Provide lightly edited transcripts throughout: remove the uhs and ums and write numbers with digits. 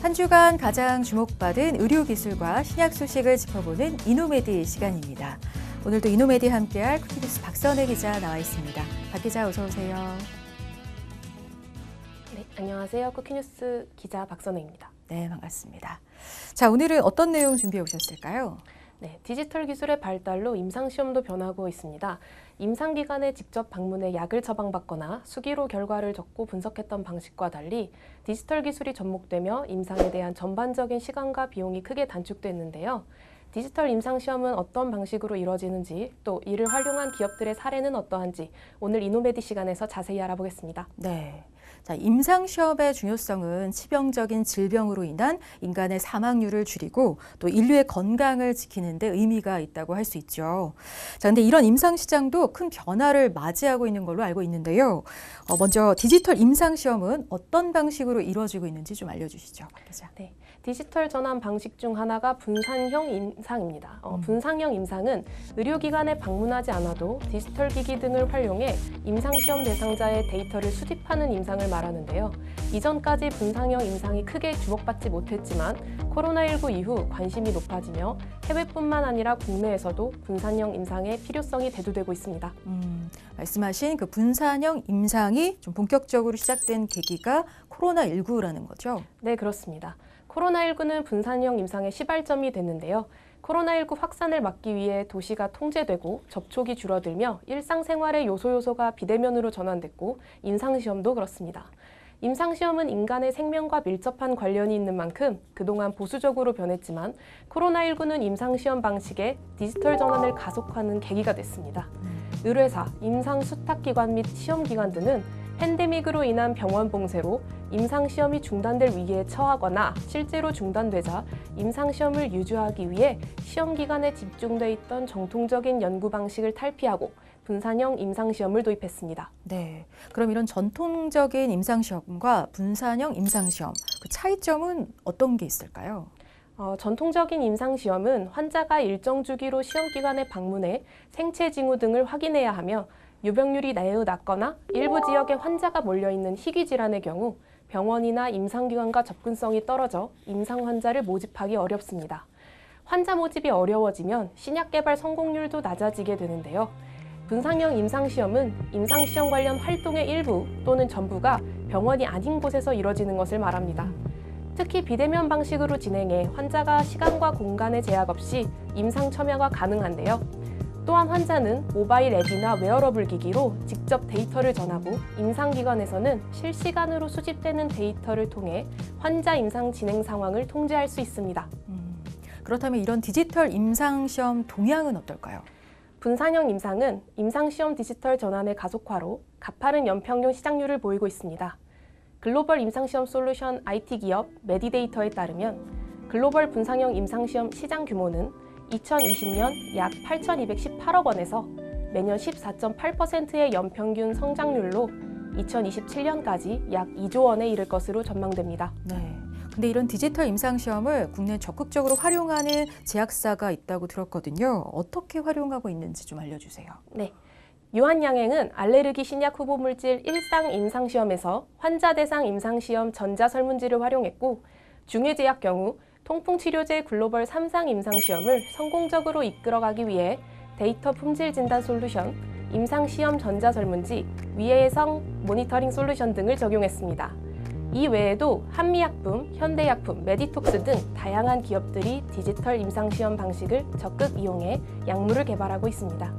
한 주간 가장 주목받은 의료기술과 신약 소식을 짚어보는 이노메디 시간입니다. 오늘도 이노메디 함께할 쿠키뉴스 박선혜 기자 나와 있습니다. 박 기자 어서 오세요. 네, 안녕하세요. 쿠키뉴스 기자 박선혜입니다. 네, 반갑습니다. 자, 오늘은 어떤 내용 준비해 오셨을까요? 네, 디지털 기술의 발달로 임상시험도 변하고 있습니다. 임상기관에 직접 방문해 약을 처방받거나 수기로 결과를 적고 분석했던 방식과 달리 디지털 기술이 접목되며 임상에 대한 전반적인 시간과 비용이 크게 단축됐는데요. 디지털 임상시험은 어떤 방식으로 이루어지는지 또 이를 활용한 기업들의 사례는 어떠한지 오늘 이노메디 시간에서 자세히 알아보겠습니다. 네. 자, 임상시험의 중요성은 치명적인 질병으로 인한 인간의 사망률을 줄이고 또 인류의 건강을 지키는 데 의미가 있다고 할 수 있죠. 자, 근데 이런 임상시장도 큰 변화를 맞이하고 있는 걸로 알고 있는데요. 먼저 디지털 임상시험은 어떤 방식으로 이루어지고 있는지 좀 알려주시죠. 기자. 네. 디지털 전환 방식 중 하나가 분산형 임상입니다. 분산형 임상은 의료기관에 방문하지 않아도 디지털 기기 등을 활용해 임상시험 대상자의 데이터를 수집하는 임상을 말하는데요. 이전까지 분산형 임상이 크게 주목받지 못했지만 코로나19 이후 관심이 높아지며 해외뿐만 아니라 국내에서도 분산형 임상의 필요성이 대두되고 있습니다. 말씀하신 그 분산형 임상이 좀 본격적으로 시작된 계기가 코로나19라는 거죠? 네, 그렇습니다. 코로나19는 분산형 임상의 시발점이 됐는데요. 코로나19 확산을 막기 위해 도시가 통제되고 접촉이 줄어들며 일상생활의 요소가 비대면으로 전환됐고 임상시험도 그렇습니다. 임상시험은 인간의 생명과 밀접한 관련이 있는 만큼 그동안 보수적으로 변했지만 코로나19는 임상시험 방식의 디지털 전환을 가속하는 계기가 됐습니다. 의뢰사, 임상수탁기관 및 시험기관 등은 팬데믹으로 인한 병원 봉쇄로 임상시험이 중단될 위기에 처하거나 실제로 중단되자 임상시험을 유지하기 위해 시험기간에 집중돼 있던 정통적인 연구 방식을 탈피하고 분산형 임상시험을 도입했습니다. 네, 그럼 이런 전통적인 임상시험과 분산형 임상시험, 그 차이점은 어떤 게 있을까요? 전통적인 임상시험은 환자가 일정 주기로 시험기관에 방문해 생체 징후 등을 확인해야 하며 유병률이 매우 낮거나 일부 지역에 환자가 몰려있는 희귀 질환의 경우 병원이나 임상기관과 접근성이 떨어져 임상 환자를 모집하기 어렵습니다. 환자 모집이 어려워지면 신약 개발 성공률도 낮아지게 되는데요. 분산형 임상시험은 임상시험 관련 활동의 일부 또는 전부가 병원이 아닌 곳에서 이뤄지는 것을 말합니다. 특히 비대면 방식으로 진행해 환자가 시간과 공간의 제약 없이 임상 참여가 가능한데요. 또한 환자는 모바일 앱이나 웨어러블 기기로 직접 데이터를 전하고 임상기관에서는 실시간으로 수집되는 데이터를 통해 환자 임상 진행 상황을 통제할 수 있습니다. 그렇다면 이런 디지털 임상시험 동향은 어떨까요? 분산형 임상은 임상시험 디지털 전환의 가속화로 가파른 연평균 시장률을 보이고 있습니다. 글로벌 임상시험 솔루션 IT 기업 메디데이터에 따르면 글로벌 분산형 임상시험 시장 규모는 2020년 약 8,218억 원에서 매년 14.8%의 연평균 성장률로 2027년까지 약 2조 원에 이를 것으로 전망됩니다. 네. 근데 이런 디지털 임상시험을 국내에 적극적으로 활용하는 제약사가 있다고 들었거든요. 어떻게 활용하고 있는지 좀 알려주세요. 네. 유한양행은 알레르기 신약 후보물질 일상 임상시험에서 환자 대상 임상시험 전자설문지를 활용했고 중해제약 경우 통풍치료제 글로벌 3상 임상시험을 성공적으로 이끌어가기 위해 데이터 품질 진단 솔루션, 임상시험 전자설문지, 위해성 모니터링 솔루션 등을 적용했습니다. 이 외에도 한미약품, 현대약품, 메디톡스 등 다양한 기업들이 디지털 임상시험 방식을 적극 이용해 약물을 개발하고 있습니다.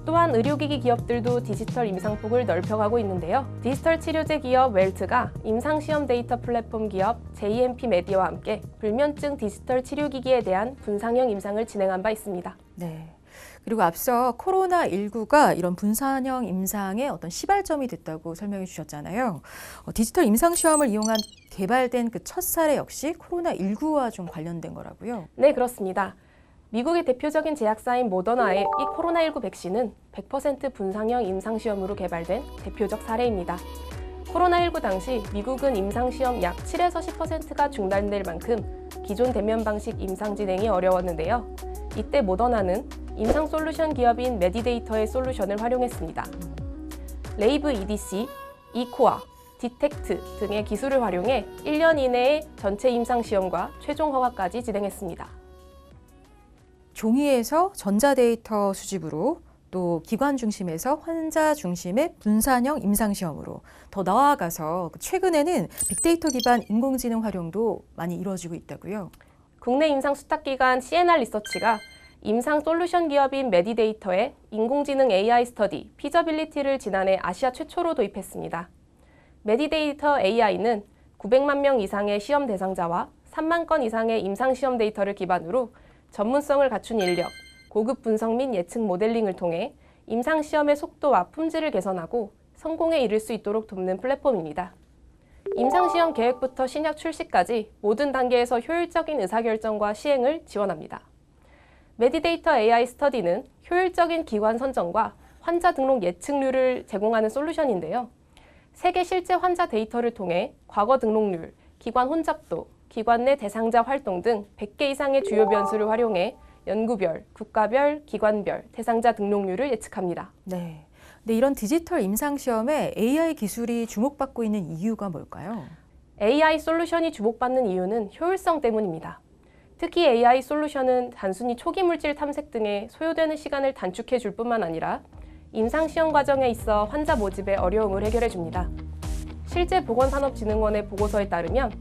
또한 의료기기 기업들도 디지털 임상폭을 넓혀가고 있는데요. 디지털 치료제 기업 웰트가 임상시험 데이터 플랫폼 기업 JMP 메디와 함께 불면증 디지털 치료기기에 대한 분산형 임상을 진행한 바 있습니다. 네. 그리고 앞서 코로나19가 이런 분산형 임상의 어떤 시발점이 됐다고 설명해 주셨잖아요. 디지털 임상시험을 이용한 개발된 그 첫 사례 역시 코로나19와 좀 관련된 거라고요? 네, 그렇습니다. 미국의 대표적인 제약사인 모더나의 이 코로나19 백신은 100% 분산형 임상시험으로 개발된 대표적 사례입니다. 코로나19 당시 미국은 임상시험 약 7에서 10%가 중단될 만큼 기존 대면 방식 임상 진행이 어려웠는데요. 이때 모더나는 임상 솔루션 기업인 메디데이터의 솔루션을 활용했습니다. 레이브 EDC, 이코아, 디텍트 등의 기술을 활용해 1년 이내에 전체 임상시험과 최종 허가까지 진행했습니다. 종이에서 전자데이터 수집으로 또 기관 중심에서 환자 중심의 분산형 임상시험으로 더 나아가서 최근에는 빅데이터 기반 인공지능 활용도 많이 이루어지고 있다고요. 국내 임상 수탁기관 CNR 리서치가 임상 솔루션 기업인 메디데이터에 인공지능 AI 스터디 피저빌리티를 지난해 아시아 최초로 도입했습니다. 메디데이터 AI는 900만 명 이상의 시험 대상자와 3만 건 이상의 임상시험 데이터를 기반으로 전문성을 갖춘 인력, 고급 분석 및 예측 모델링을 통해 임상시험의 속도와 품질을 개선하고 성공에 이를 수 있도록 돕는 플랫폼입니다. 임상시험 계획부터 신약 출시까지 모든 단계에서 효율적인 의사결정과 시행을 지원합니다. 메디데이터 AI 스터디는 효율적인 기관 선정과 환자 등록 예측률을 제공하는 솔루션인데요. 세계 실제 환자 데이터를 통해 과거 등록률, 기관 혼잡도, 기관 내 대상자 활동 등 100개 이상의 주요 변수를 활용해 연구별, 국가별, 기관별, 대상자 등록률을 예측합니다. 네. 근데 이런 디지털 임상시험에 AI 기술이 주목받고 있는 이유가 뭘까요? AI 솔루션이 주목받는 이유는 효율성 때문입니다. 특히 AI 솔루션은 단순히 초기 물질 탐색 등에 소요되는 시간을 단축해 줄 뿐만 아니라 임상시험 과정에 있어 환자 모집의 어려움을 해결해 줍니다. 실제 보건산업진흥원의 보고서에 따르면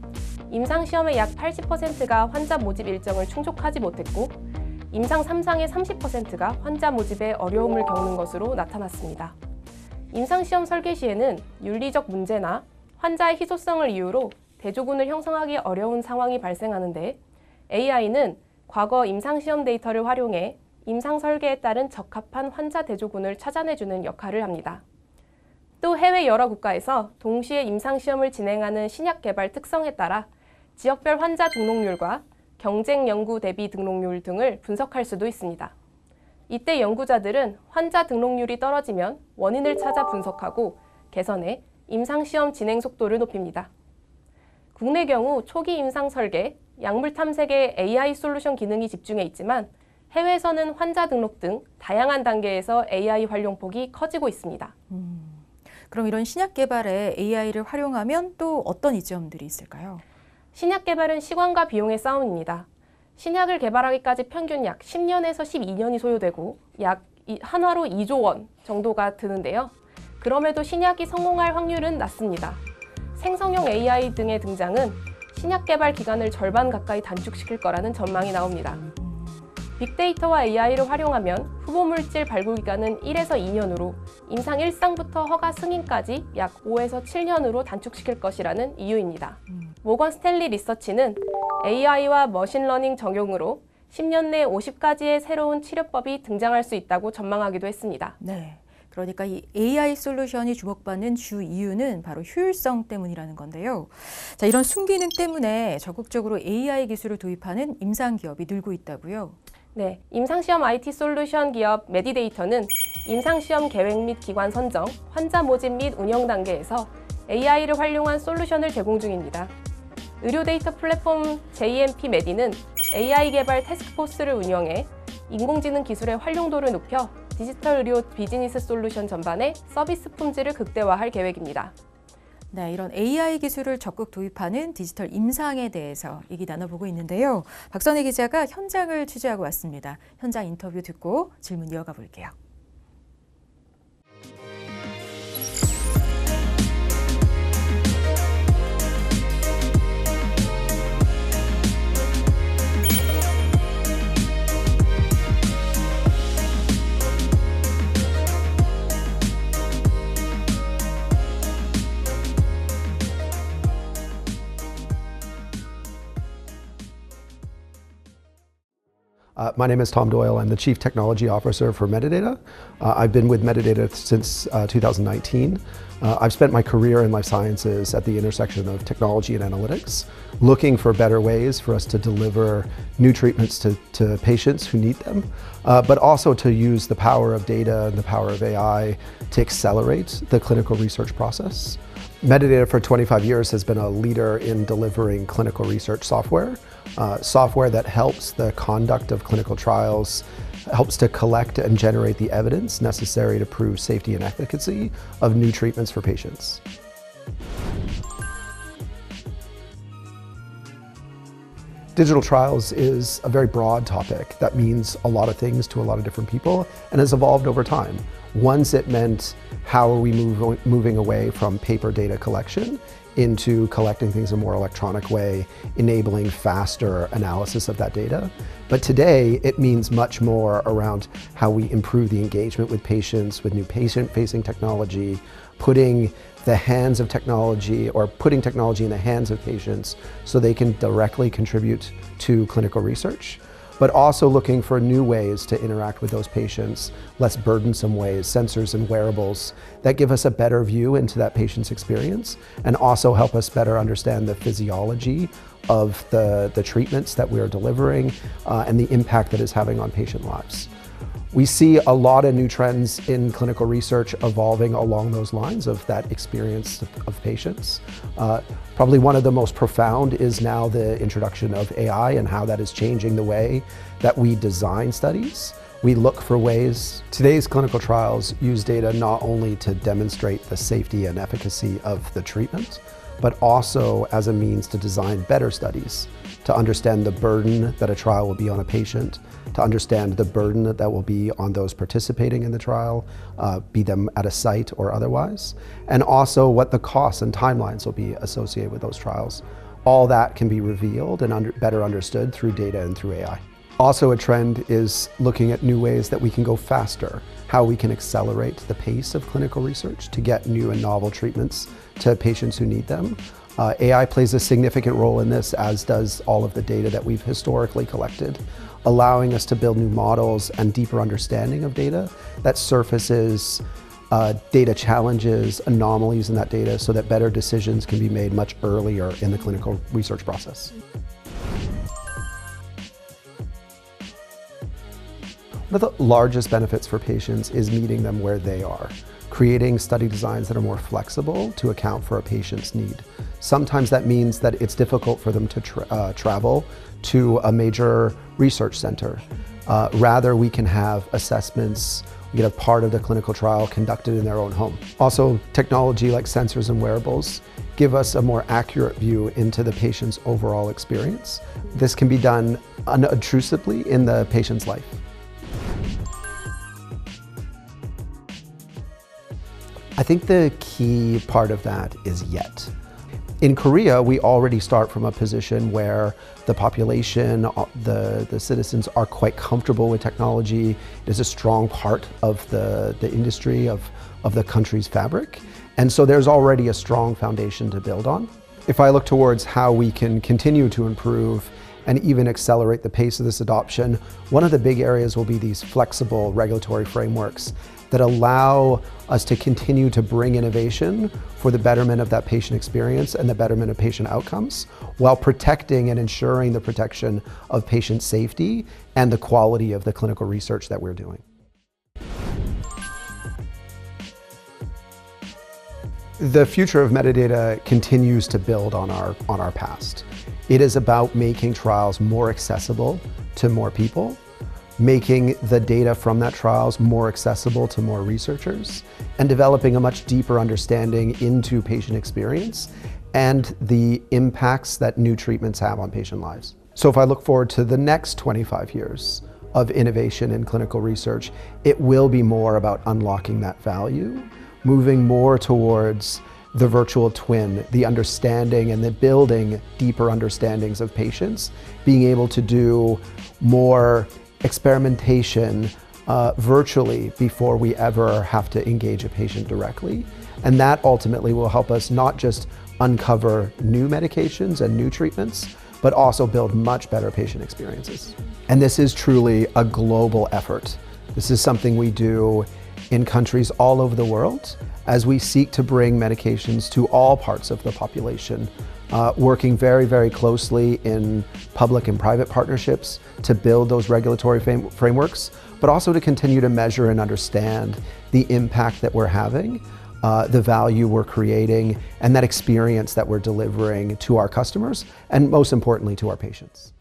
임상시험의 약 80%가 환자 모집 일정을 충족하지 못했고 임상 3상의 30%가 환자 모집에 어려움을 겪는 것으로 나타났습니다. 임상시험 설계 시에는 윤리적 문제나 환자의 희소성을 이유로 대조군을 형성하기 어려운 상황이 발생하는데 AI는 과거 임상시험 데이터를 활용해 임상 설계에 따른 적합한 환자 대조군을 찾아내주는 역할을 합니다. 또 해외 여러 국가에서 동시에 임상시험을 진행하는 신약 개발 특성에 따라 지역별 환자 등록률과 경쟁 연구 대비 등록률 등을 분석할 수도 있습니다. 이때 연구자들은 환자 등록률이 떨어지면 원인을 찾아 분석하고 개선해 임상시험 진행 속도를 높입니다. 국내 경우 초기 임상 설계, 약물 탐색에 AI 솔루션 기능이 집중해 있지만 해외에서는 환자 등록 등 다양한 단계에서 AI 활용폭이 커지고 있습니다. 그럼 이런 신약 개발에 AI를 활용하면 또 어떤 이점들이 있을까요? 신약 개발은 시간과 비용의 싸움입니다. 신약을 개발하기까지 평균 약 10년에서 12년이 소요되고 약 한화로 2조 원 정도가 드는데요. 그럼에도 신약이 성공할 확률은 낮습니다. 생성형 AI 등의 등장은 신약 개발 기간을 절반 가까이 단축시킬 거라는 전망이 나옵니다. 빅데이터와 AI를 활용하면 후보 물질 발굴 기간은 1에서 2년으로 임상 1상부터 허가 승인까지 약 5에서 7년으로 단축시킬 것이라는 이유입니다. 모건 스탠리 리서치는 AI와 머신러닝 적용으로 10년 내 50가지의 새로운 치료법이 등장할 수 있다고 전망하기도 했습니다. 네. 그러니까 이 AI 솔루션이 주목받는 주 이유는 바로 효율성 때문이라는 건데요. 자, 이런 순기능 때문에 적극적으로 AI 기술을 도입하는 임상 기업이 늘고 있다고요. 네, 임상시험 IT 솔루션 기업 메디데이터는 임상시험 계획 및 기관 선정, 환자 모집 및 운영 단계에서 AI를 활용한 솔루션을 제공 중입니다. 의료 데이터 플랫폼 JMP 메디는 AI 개발 태스크포스를 운영해 인공지능 기술의 활용도를 높여 디지털 의료 비즈니스 솔루션 전반의 서비스 품질을 극대화할 계획입니다. 네, 이런 AI 기술을 적극 도입하는 디지털 임상에 대해서 얘기 나눠보고 있는데요. 박선희 기자가 현장을 취재하고 왔습니다. 현장 인터뷰 듣고 질문 이어가 볼게요. My name is Tom Doyle. I'm the Chief Technology Officer for Medidata. I've been with Medidata since 2019. I've spent my career in life sciences at the intersection of technology and analytics, looking for better ways for us to deliver new treatments to patients who need them, but also to use the power of data and the power of AI to accelerate the clinical research process. Medidata for 25 years has been a leader in delivering clinical research software, software that helps the conduct of clinical trials, helps to collect and generate the evidence necessary to prove safety and efficacy of new treatments for patients. Digital trials is a very broad topic that means a lot of things to a lot of different people and has evolved over time. Once it meant how are we moving away from paper data collection into collecting things in a more electronic way, enabling faster analysis of that data. But today, it means much more around how we improve the engagement with patients, with new patient-facing technology, putting the hands of technology or putting technology in the hands of patients so they can directly contribute to clinical research, but also looking for new ways to interact with those patients, less burdensome ways, sensors and wearables that give us a better view into that patient's experience and also help us better understand the physiology of the treatments that we are delivering and the impact that it's having on patient lives. We see a lot of new trends in clinical research evolving along those lines of that experience of patients. Probably one of the most profound is now the introduction of AI and how that is changing the way that we design studies. We look for ways. Today's clinical trials use data not only to demonstrate the safety and efficacy of the treatment, but also as a means to design better studies, to understand the burden that a trial will be on a patient, to understand the burden that will be on those participating in the trial, be them at a site or otherwise, and also what the costs and timelines will be associated with those trials. All that can be revealed and better understood through data and through AI. Also a trend is looking at new ways that we can go faster, how we can accelerate the pace of clinical research to get new and novel treatments to patients who need them. AI plays a significant role in this, as does all of the data that we've historically collected, allowing us to build new models and deeper understanding of data that surfaces data challenges, anomalies in that data so that better decisions can be made much earlier in the clinical research process. One of the largest benefits for patients is meeting them where they are, creating study designs that are more flexible to account for a patient's need. Sometimes that means that it's difficult for them to travel to a major research center. Rather, we can have assessments, we can have part of the clinical trial conducted in their own home. Also, technology like sensors and wearables give us a more accurate view into the patient's overall experience. This can be done unobtrusively in the patient's life. I think the key part of that is yet. In Korea, we already start from a position where the population, the citizens are quite comfortable with technology. It is a strong part of the industry, of the country's fabric. And so there's already a strong foundation to build on. If I look towards how we can continue to improve and even accelerate the pace of this adoption, one of the big areas will be these flexible regulatory frameworks that allow us to continue to bring innovation for the betterment of that patient experience and the betterment of patient outcomes, while protecting and ensuring the protection of patient safety and the quality of the clinical research that we're doing. The future of metadata continues to build on our past. It is about making trials more accessible to more people, making the data from that trials more accessible to more researchers, and developing a much deeper understanding into patient experience and the impacts that new treatments have on patient lives. So if I look forward to the next 25 years of innovation in clinical research, it will be more about unlocking that value, moving more towards the virtual twin, the understanding and the building deeper understandings of patients, being able to do more experimentation virtually before we ever have to engage a patient directly. And that ultimately will help us not just uncover new medications and new treatments, but also build much better patient experiences. And this is truly a global effort. This is something we do in countries all over the world as we seek to bring medications to all parts of the population, working very, very closely in public and private partnerships to build those regulatory frameworks, but also to continue to measure and understand the impact that we're having, the value we're creating, and that experience that we're delivering to our customers, and most importantly, to our patients.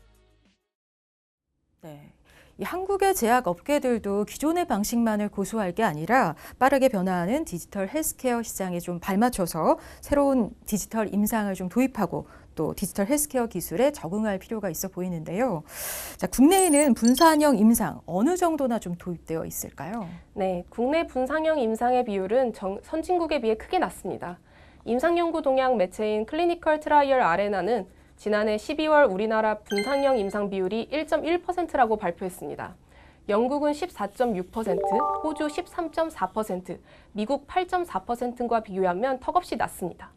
이 한국의 제약 업계들도 기존의 방식만을 고수할 게 아니라 빠르게 변화하는 디지털 헬스케어 시장에 좀 발맞춰서 새로운 디지털 임상을 좀 도입하고 또 디지털 헬스케어 기술에 적응할 필요가 있어 보이는데요. 자, 국내에는 분산형 임상 어느 정도나 좀 도입되어 있을까요? 네, 국내 분산형 임상의 비율은 선진국에 비해 크게 낮습니다. 임상연구 동향 매체인 클리니컬 트라이얼 아레나는 지난해 12월 우리나라 분산형 임상 비율이 1.1%라고 발표했습니다. 영국은 14.6%, 호주 13.4%, 미국 8.4%과 비교하면 턱없이 낮습니다.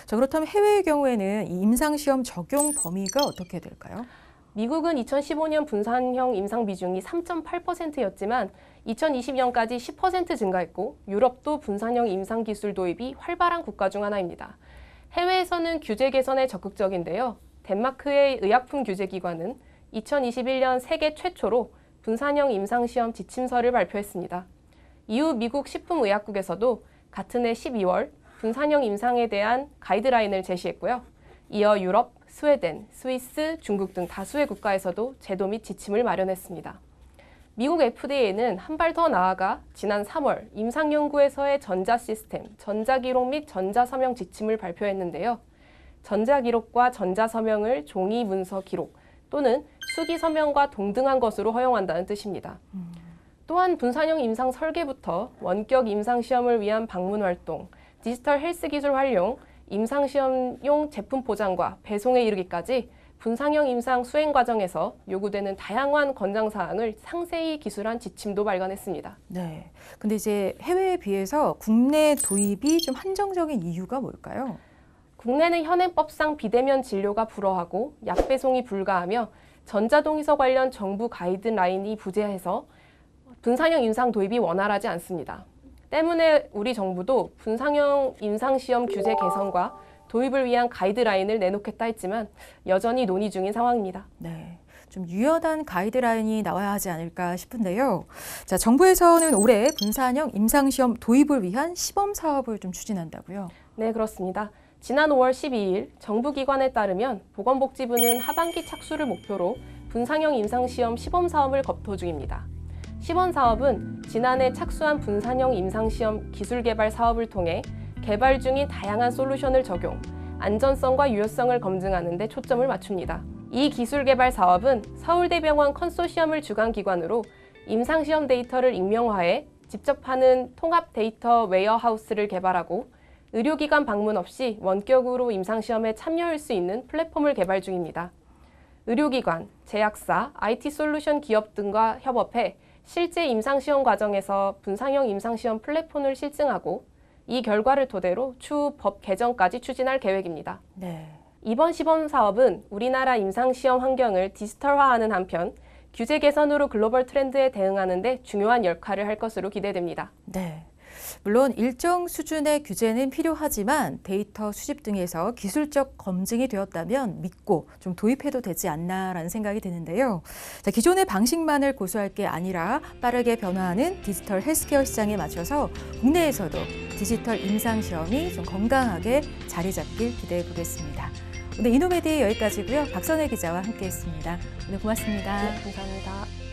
자, 그렇다면 해외의 경우에는 이 임상시험 적용 범위가 어떻게 될까요? 미국은 2015년 분산형 임상 비중이 3.8%였지만 2020년까지 10% 증가했고 유럽도 분산형 임상 기술 도입이 활발한 국가 중 하나입니다. 해외에서는 규제 개선에 적극적인데요. 덴마크의 의약품 규제기관은 2021년 세계 최초로 분산형 임상시험 지침서를 발표했습니다. 이후 미국 식품의약국에서도 같은 해 12월 분산형 임상에 대한 가이드라인을 제시했고요. 이어 유럽, 스웨덴, 스위스, 중국 등 다수의 국가에서도 제도 및 지침을 마련했습니다. 미국 FDA는 한 발 더 나아가 지난 3월 임상연구에서의 전자시스템, 전자기록 및 전자서명 지침을 발표했는데요. 전자기록과 전자서명을 종이 문서 기록 또는 수기서명과 동등한 것으로 허용한다는 뜻입니다. 또한 분산형 임상 설계부터 원격 임상시험을 위한 방문활동, 디지털 헬스 기술 활용, 임상시험용 제품 포장과 배송에 이르기까지 분산형 임상 수행 과정에서 요구되는 다양한 권장사항을 상세히 기술한 지침도 발간했습니다. 네. 근데 이제 해외에 비해서 국내 도입이 좀 한정적인 이유가 뭘까요? 국내는 현행법상 비대면 진료가 불허하고 약 배송이 불가하며 전자동의서 관련 정부 가이드라인이 부재해서 분산형 임상 도입이 원활하지 않습니다. 때문에 우리 정부도 분산형 임상시험 규제 개선과 도입을 위한 가이드라인을 내놓겠다 했지만 여전히 논의 중인 상황입니다. 네. 좀 유연한 가이드라인이 나와야 하지 않을까 싶은데요. 자, 정부에서는 올해 분산형 임상시험 도입을 위한 시범 사업을 좀 추진한다고요? 네, 그렇습니다. 지난 5월 12일 정부기관에 따르면 보건복지부는 하반기 착수를 목표로 분산형 임상시험 시범사업을 검토 중입니다. 시범사업은 지난해 착수한 분산형 임상시험 기술개발 사업을 통해 개발 중인 다양한 솔루션을 적용, 안전성과 유효성을 검증하는 데 초점을 맞춥니다. 이 기술개발 사업은 서울대병원 컨소시엄을 주관기관으로 임상시험 데이터를 익명화해 직접 하는 통합 데이터 웨어하우스를 개발하고 의료기관 방문 없이 원격으로 임상시험에 참여할 수 있는 플랫폼을 개발 중입니다. 의료기관, 제약사, IT 솔루션 기업 등과 협업해 실제 임상시험 과정에서 분산형 임상시험 플랫폼을 실증하고 이 결과를 토대로 추후 법 개정까지 추진할 계획입니다. 네. 이번 시범 사업은 우리나라 임상시험 환경을 디지털화하는 한편 규제 개선으로 글로벌 트렌드에 대응하는 데 중요한 역할을 할 것으로 기대됩니다. 네. 물론 일정 수준의 규제는 필요하지만 데이터 수집 등에서 기술적 검증이 되었다면 믿고 좀 도입해도 되지 않나라는 생각이 드는데요. 자, 기존의 방식만을 고수할 게 아니라 빠르게 변화하는 디지털 헬스케어 시장에 맞춰서 국내에서도 디지털 임상시험이 좀 건강하게 자리 잡길 기대해 보겠습니다. 오늘 이노메디 여기까지고요. 박선혜 기자와 함께했습니다. 오늘 고맙습니다. 네, 감사합니다.